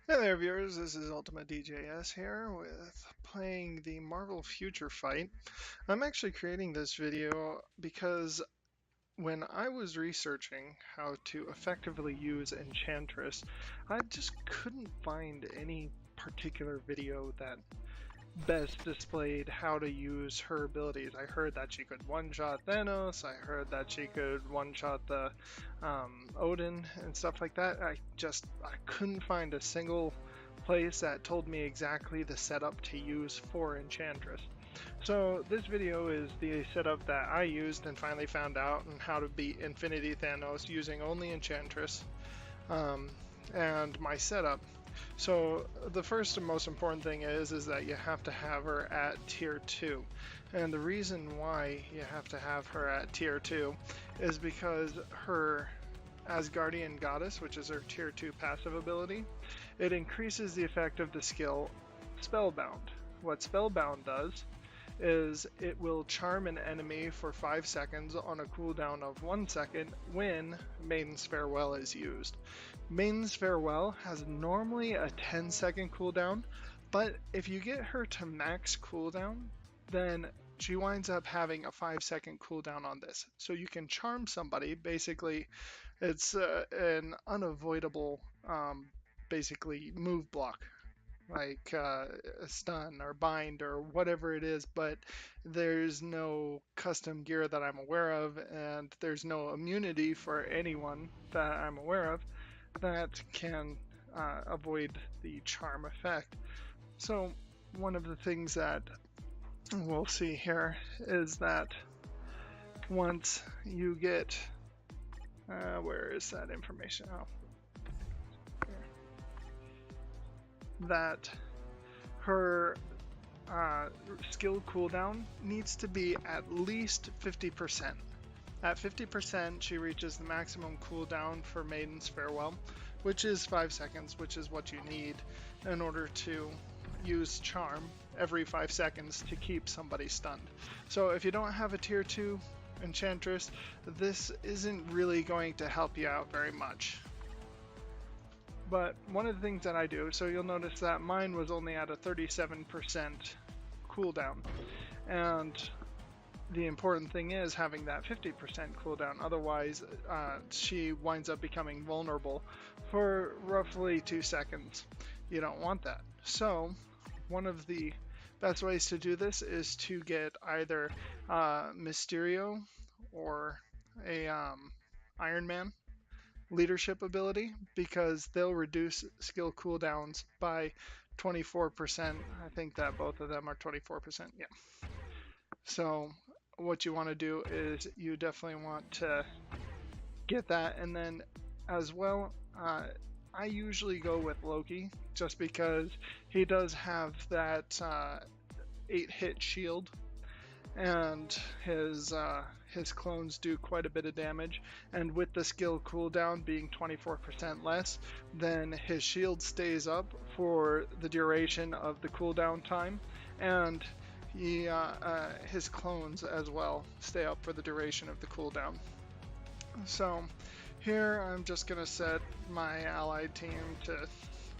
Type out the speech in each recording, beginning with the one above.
Hey there viewers, this is UltimaDJS here with playing the Marvel Future Fight. I'm actually creating this video because when I was researching how to effectively use Enchantress, I just couldn't find any particular video that best displayed how to use her abilities. I heard that she could one-shot Thanos, I heard that she could one-shot the Odin and stuff like that. I couldn't find a single place that told me exactly the setup to use for Enchantress. So this video is the setup that I used and finally found out and how to beat Infinity Thanos using only Enchantress and my setup. So the first and most important thing is that you have to have her at tier 2. And the reason why you have to have her at tier 2 is because her Asgardian Goddess, which is her tier 2 passive ability, it increases the effect of the skill Spellbound. What Spellbound does is it will charm an enemy for 5 seconds on a cooldown of 1 second when Maiden's Farewell is used. Maiden's Farewell has normally a 10-second cooldown, but if you get her to max cooldown, then she winds up having a 5-second cooldown on this. So you can charm somebody. Basically, it's an unavoidable basically move block, like a stun or bind or whatever it is, but there's no custom gear that I'm aware of, and there's no immunity for anyone that I'm aware of that can avoid the charm effect. So one of the things that we'll see here is that once you get where is that information? Oh, that her skill cooldown needs to be at least 50%. At 50%, she reaches the maximum cooldown for Maiden's Farewell, which is 5 seconds, which is what you need in order to use Charm every 5 seconds to keep somebody stunned. So if you don't have a tier 2 Enchantress, this isn't really going to help you out very much. But one of the things that I do, so you'll notice that mine was only at a 37% cooldown, and the important thing is having that 50% cooldown, otherwise she winds up becoming vulnerable for roughly 2 seconds. You don't want that. So one of the best ways to do this is to get either Mysterio or a Iron Man leadership ability, because they'll reduce skill cooldowns by 24%. I think that both of them are 24%. Yeah. So what you want to do is you definitely want to get that, and then as well, I usually go with Loki just because he does have that 8-hit shield, and his clones do quite a bit of damage, and with the skill cooldown being 24% less, then his shield stays up for the duration of the cooldown time, and his clones as well stay up for the duration of the cooldown. So here I'm just going to set my allied team to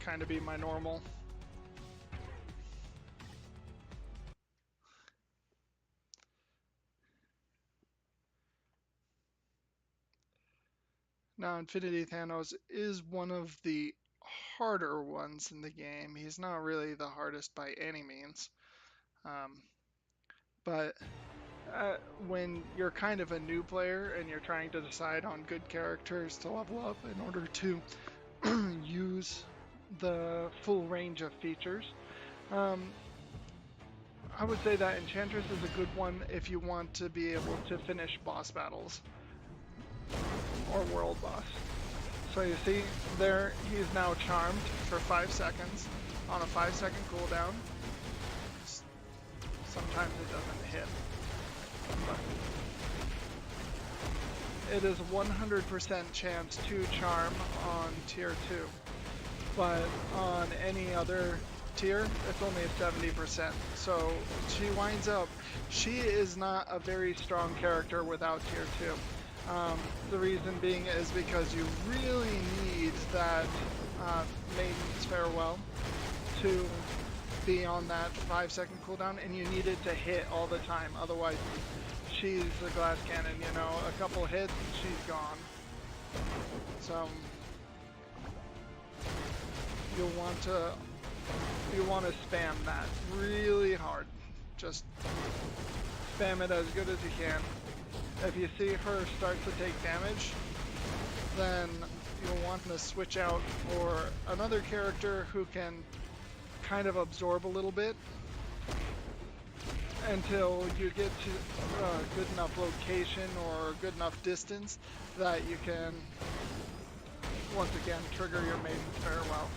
kind of be my normal. Now, Infinity Thanos is one of the harder ones in the game. He's not really the hardest by any means. But when you're kind of a new player and you're trying to decide on good characters to level up in order to use the full range of features, I would say that Enchantress is a good one if you want to be able to finish boss battles or world boss. So you see there, he's now charmed for 5 seconds on a 5-second cooldown. Sometimes it doesn't hit, but it is 100% chance to charm on tier 2, but on any other tier it's only a 70%. So she winds up, she is not a very strong character without tier 2. The reason being is because you really need that Maiden's Farewell to be on that 5-second cooldown, and you need it to hit all the time. Otherwise, she's a glass cannon, you know, a couple hits, she's gone. So you'll want to spam that really hard. Just spam it as good as you can. If you see her start to take damage, then you'll want to switch out for another character who can kind of absorb a little bit until you get to a good enough location or a good enough distance that you can once again trigger your Maiden's Farewell.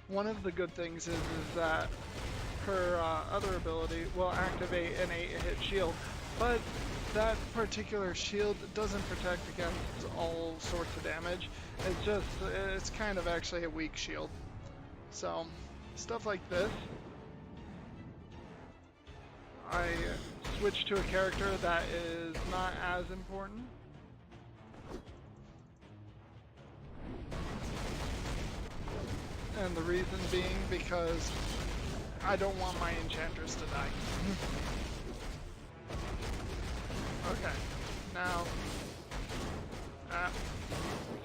One of the good things is that her other ability will activate an 8-hit shield, but that particular shield doesn't protect against all sorts of damage. It's kind of actually a weak shield. So stuff like this, I switch to a character that is not as important. And the reason being because I don't want my Enchantress to die. Okay, now,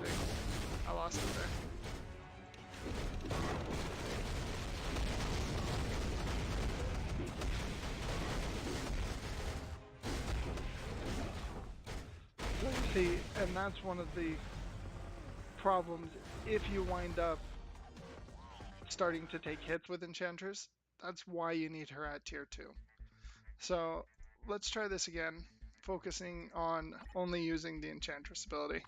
see, I lost it there. See, and that's one of the problems if you wind up starting to take hits with Enchantress. That's why you need her at tier 2. So let's try this again, focusing on only using the Enchantress ability.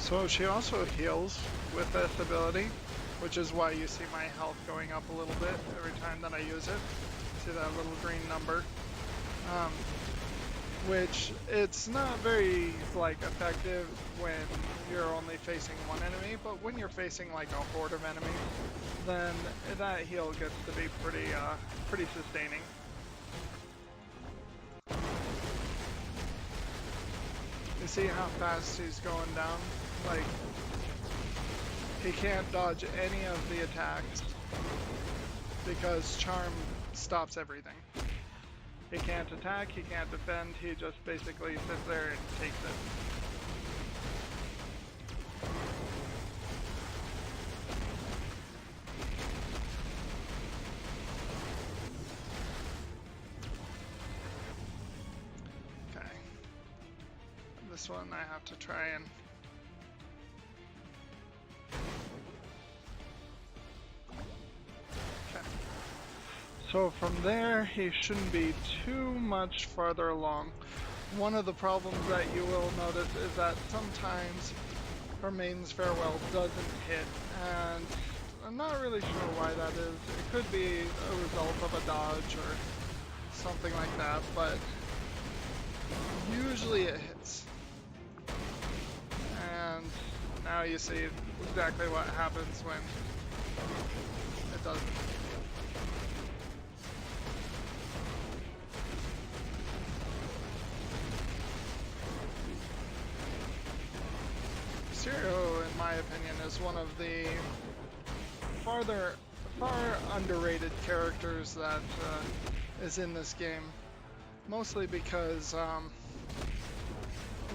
So she also heals with this ability, which is why you see my health going up a little bit every time that I use it. See that little green number? Which it's not very effective when you're only facing one enemy, but when you're facing like a horde of enemies, then that heal gets to be pretty sustaining. You see how fast he's going down? Like, he can't dodge any of the attacks because Charm stops everything. He can't attack, he can't defend, he just basically sits there and takes it. Okay. This one I have to try and... So from there, he shouldn't be too much farther along. One of the problems that you will notice is that sometimes her Maiden's Farewell doesn't hit, and I'm not really sure why that is. It could be a result of a dodge or something like that, but usually it hits. And now you see exactly what happens when it doesn't. Zero, in my opinion, is one of the far underrated characters that is in this game. Mostly because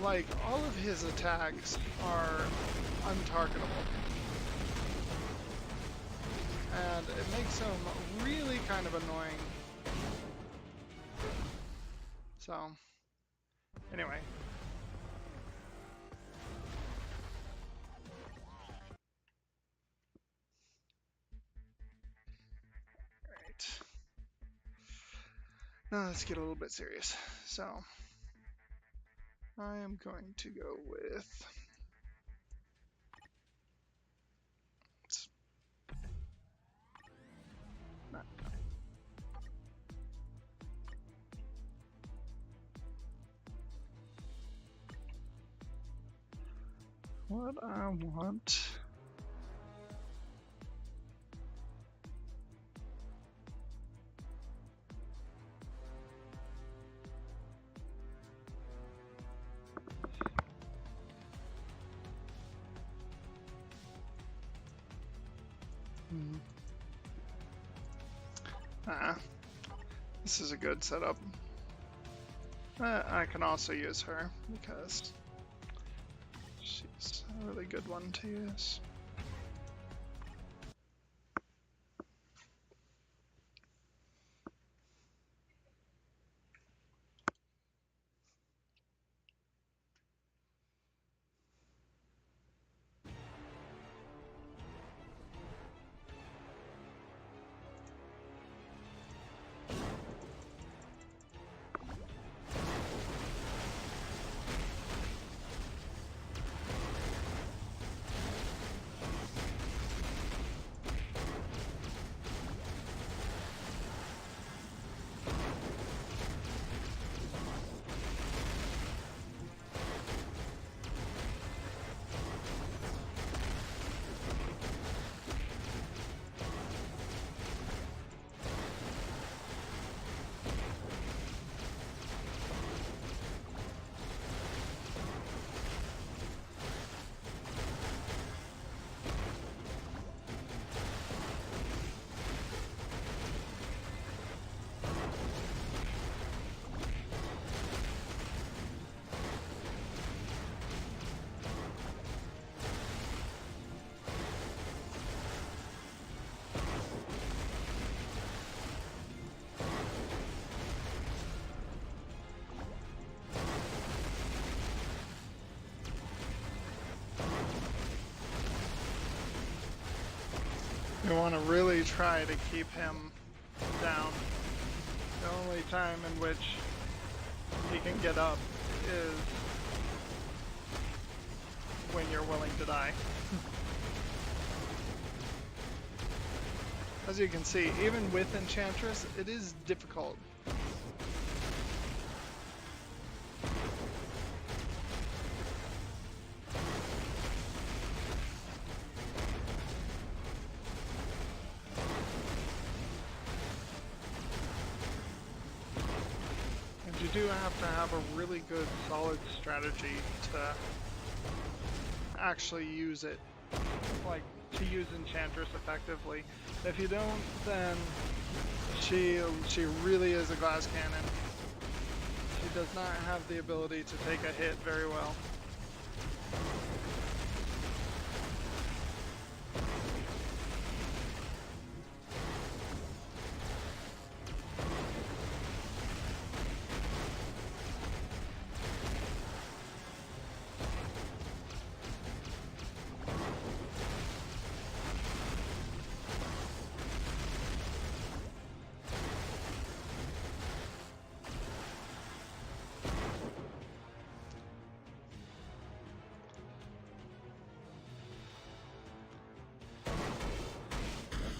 like, all of his attacks are untargetable. And it makes him really kind of annoying. So, anyway. Alright. Now let's get a little bit serious. So, I am going to go with... What I want... This is a good setup. I can also use her because she's a really good one to use. You want to really try to keep him down. The only time in which he can get up is when you're willing to die. As you can see, even with Enchantress, it is difficult. You do have to have a really good, solid strategy to actually use it, like to use Enchantress effectively. If you don't, then she really is a glass cannon. She does not have the ability to take a hit very well.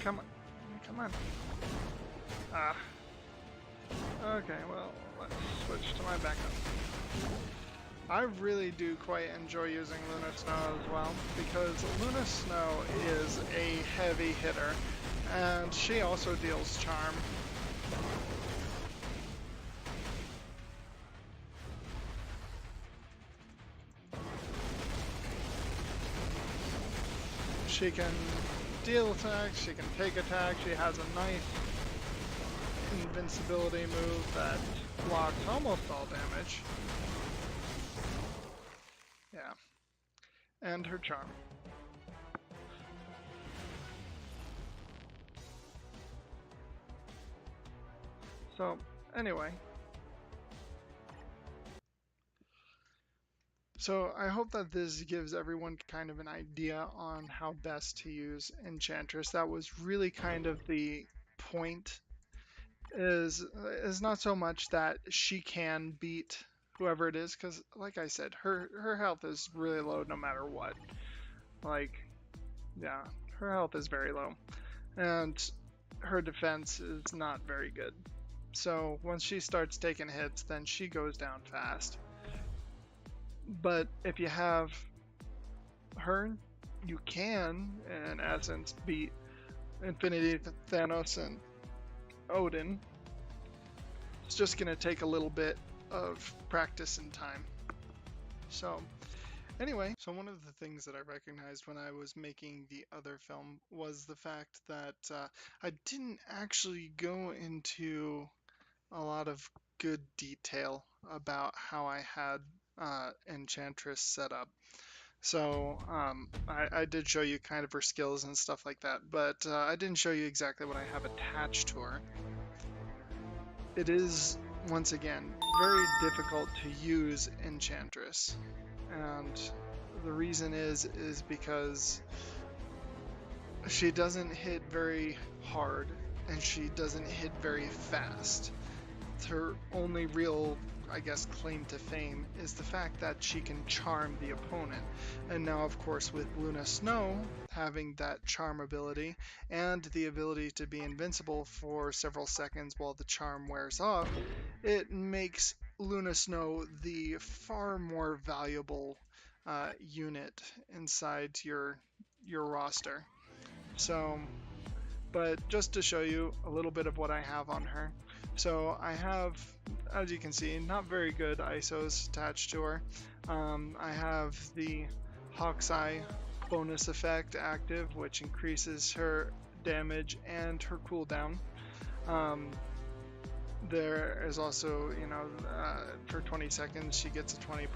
Come on. Come on. Okay, well, let's switch to my backup. I really do quite enjoy using Luna Snow as well, because Luna Snow is a heavy hitter, and she also deals charm. She can deal attacks, she can take attacks, she has a nice invincibility move that blocks almost all damage. and her charm. So anyway, so I hope that this gives everyone kind of an idea on how best to use Enchantress. That was really kind of the point, is not so much that she can beat whoever it is, because like I said, her health is really low no matter what. Like, yeah, her health is very low, and her defense is not very good. So once she starts taking hits, then she goes down fast. But if you have her, you can, in essence, beat Infinity Thanos and Odin. It's just going to take a little bit of practice and time. So anyway, so one of the things that I recognized when I was making the other film was the fact that I didn't actually go into a lot of good detail about how I had Enchantress set up. So I did show you kind of her skills and stuff like that, but I didn't show you exactly what I have attached to her. It is, once again, very difficult to use Enchantress, and the reason is because she doesn't hit very hard and she doesn't hit very fast. Her only real, I guess, claim to fame is the fact that she can charm the opponent. And now, of course, with Luna Snow having that charm ability and the ability to be invincible for several seconds while the charm wears off, it makes Luna Snow the far more valuable unit inside your roster. So, but just to show you a little bit of what I have on her. So I have, as you can see, not very good ISOs attached to her. I have the Hawk's Eye bonus effect active, which increases her damage and her cooldown. There is also, for 20 seconds she gets a 20%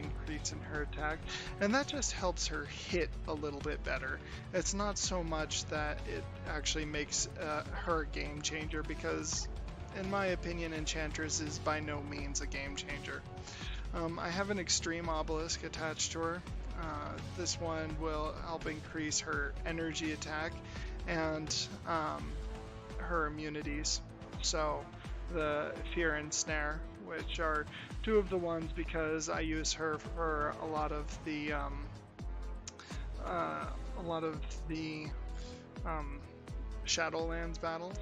increase in her attack, and that just helps her hit a little bit better. It's not so much that it actually makes her a game changer, because in my opinion Enchantress is by no means a game changer. I have an extreme obelisk attached to her. This one will help increase her energy attack and her immunities. So the Fear and Snare, which are two of the ones because I use her for a lot of the Shadowlands battles,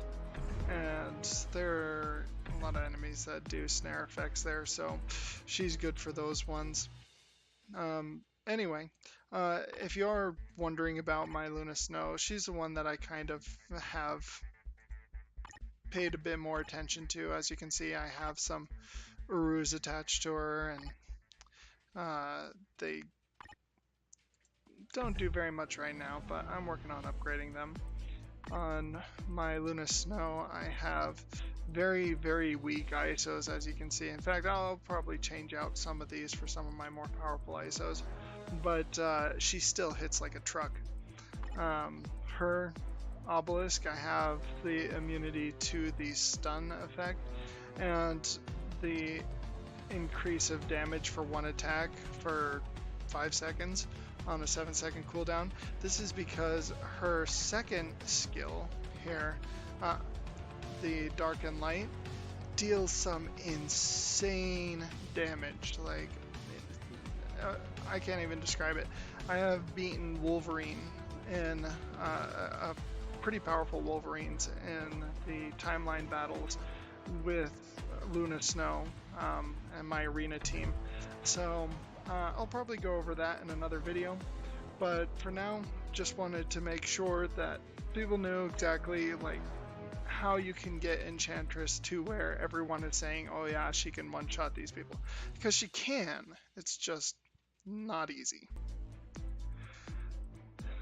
and there are a lot of enemies that do snare effects there, so she's good for those ones. Anyway, if you're wondering about my Luna Snow, she's the one that I kind of have paid a bit more attention to. As you can see, I have some Urus attached to her, and they don't do very much right now, but I'm working on upgrading them. On my Luna Snow, I have very, very weak ISOs, as you can see. In fact, I'll probably change out some of these for some of my more powerful ISOs, but she still hits like a truck. Her obelisk, I have the immunity to the stun effect and the increase of damage for one attack for 5 seconds on a 7-second cooldown. This is because her second skill here, the Dark and Light, deals some insane damage. Like, I can't even describe it. I have beaten Wolverine in a pretty powerful Wolverines in the timeline battles with Luna Snow and my arena team. So I'll probably go over that in another video, but for now, just wanted to make sure that people knew exactly like how you can get Enchantress to where everyone is saying, oh yeah, she can one-shot these people, because she can. It's just not easy.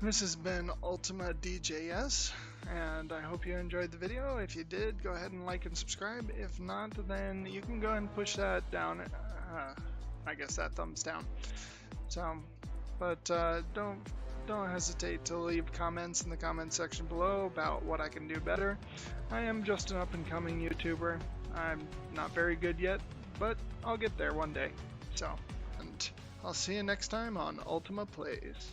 This has been UltimaDJS, and I hope you enjoyed the video. If you did, go ahead and like and subscribe. If not, then you can go ahead and push that down, I guess that thumbs down. So But don't hesitate to leave comments in the comment section below about what I can do better. I am just an up-and-coming YouTuber. I'm not very good yet, but I'll get there one day. So, and I'll see you next time on Ultima Plays.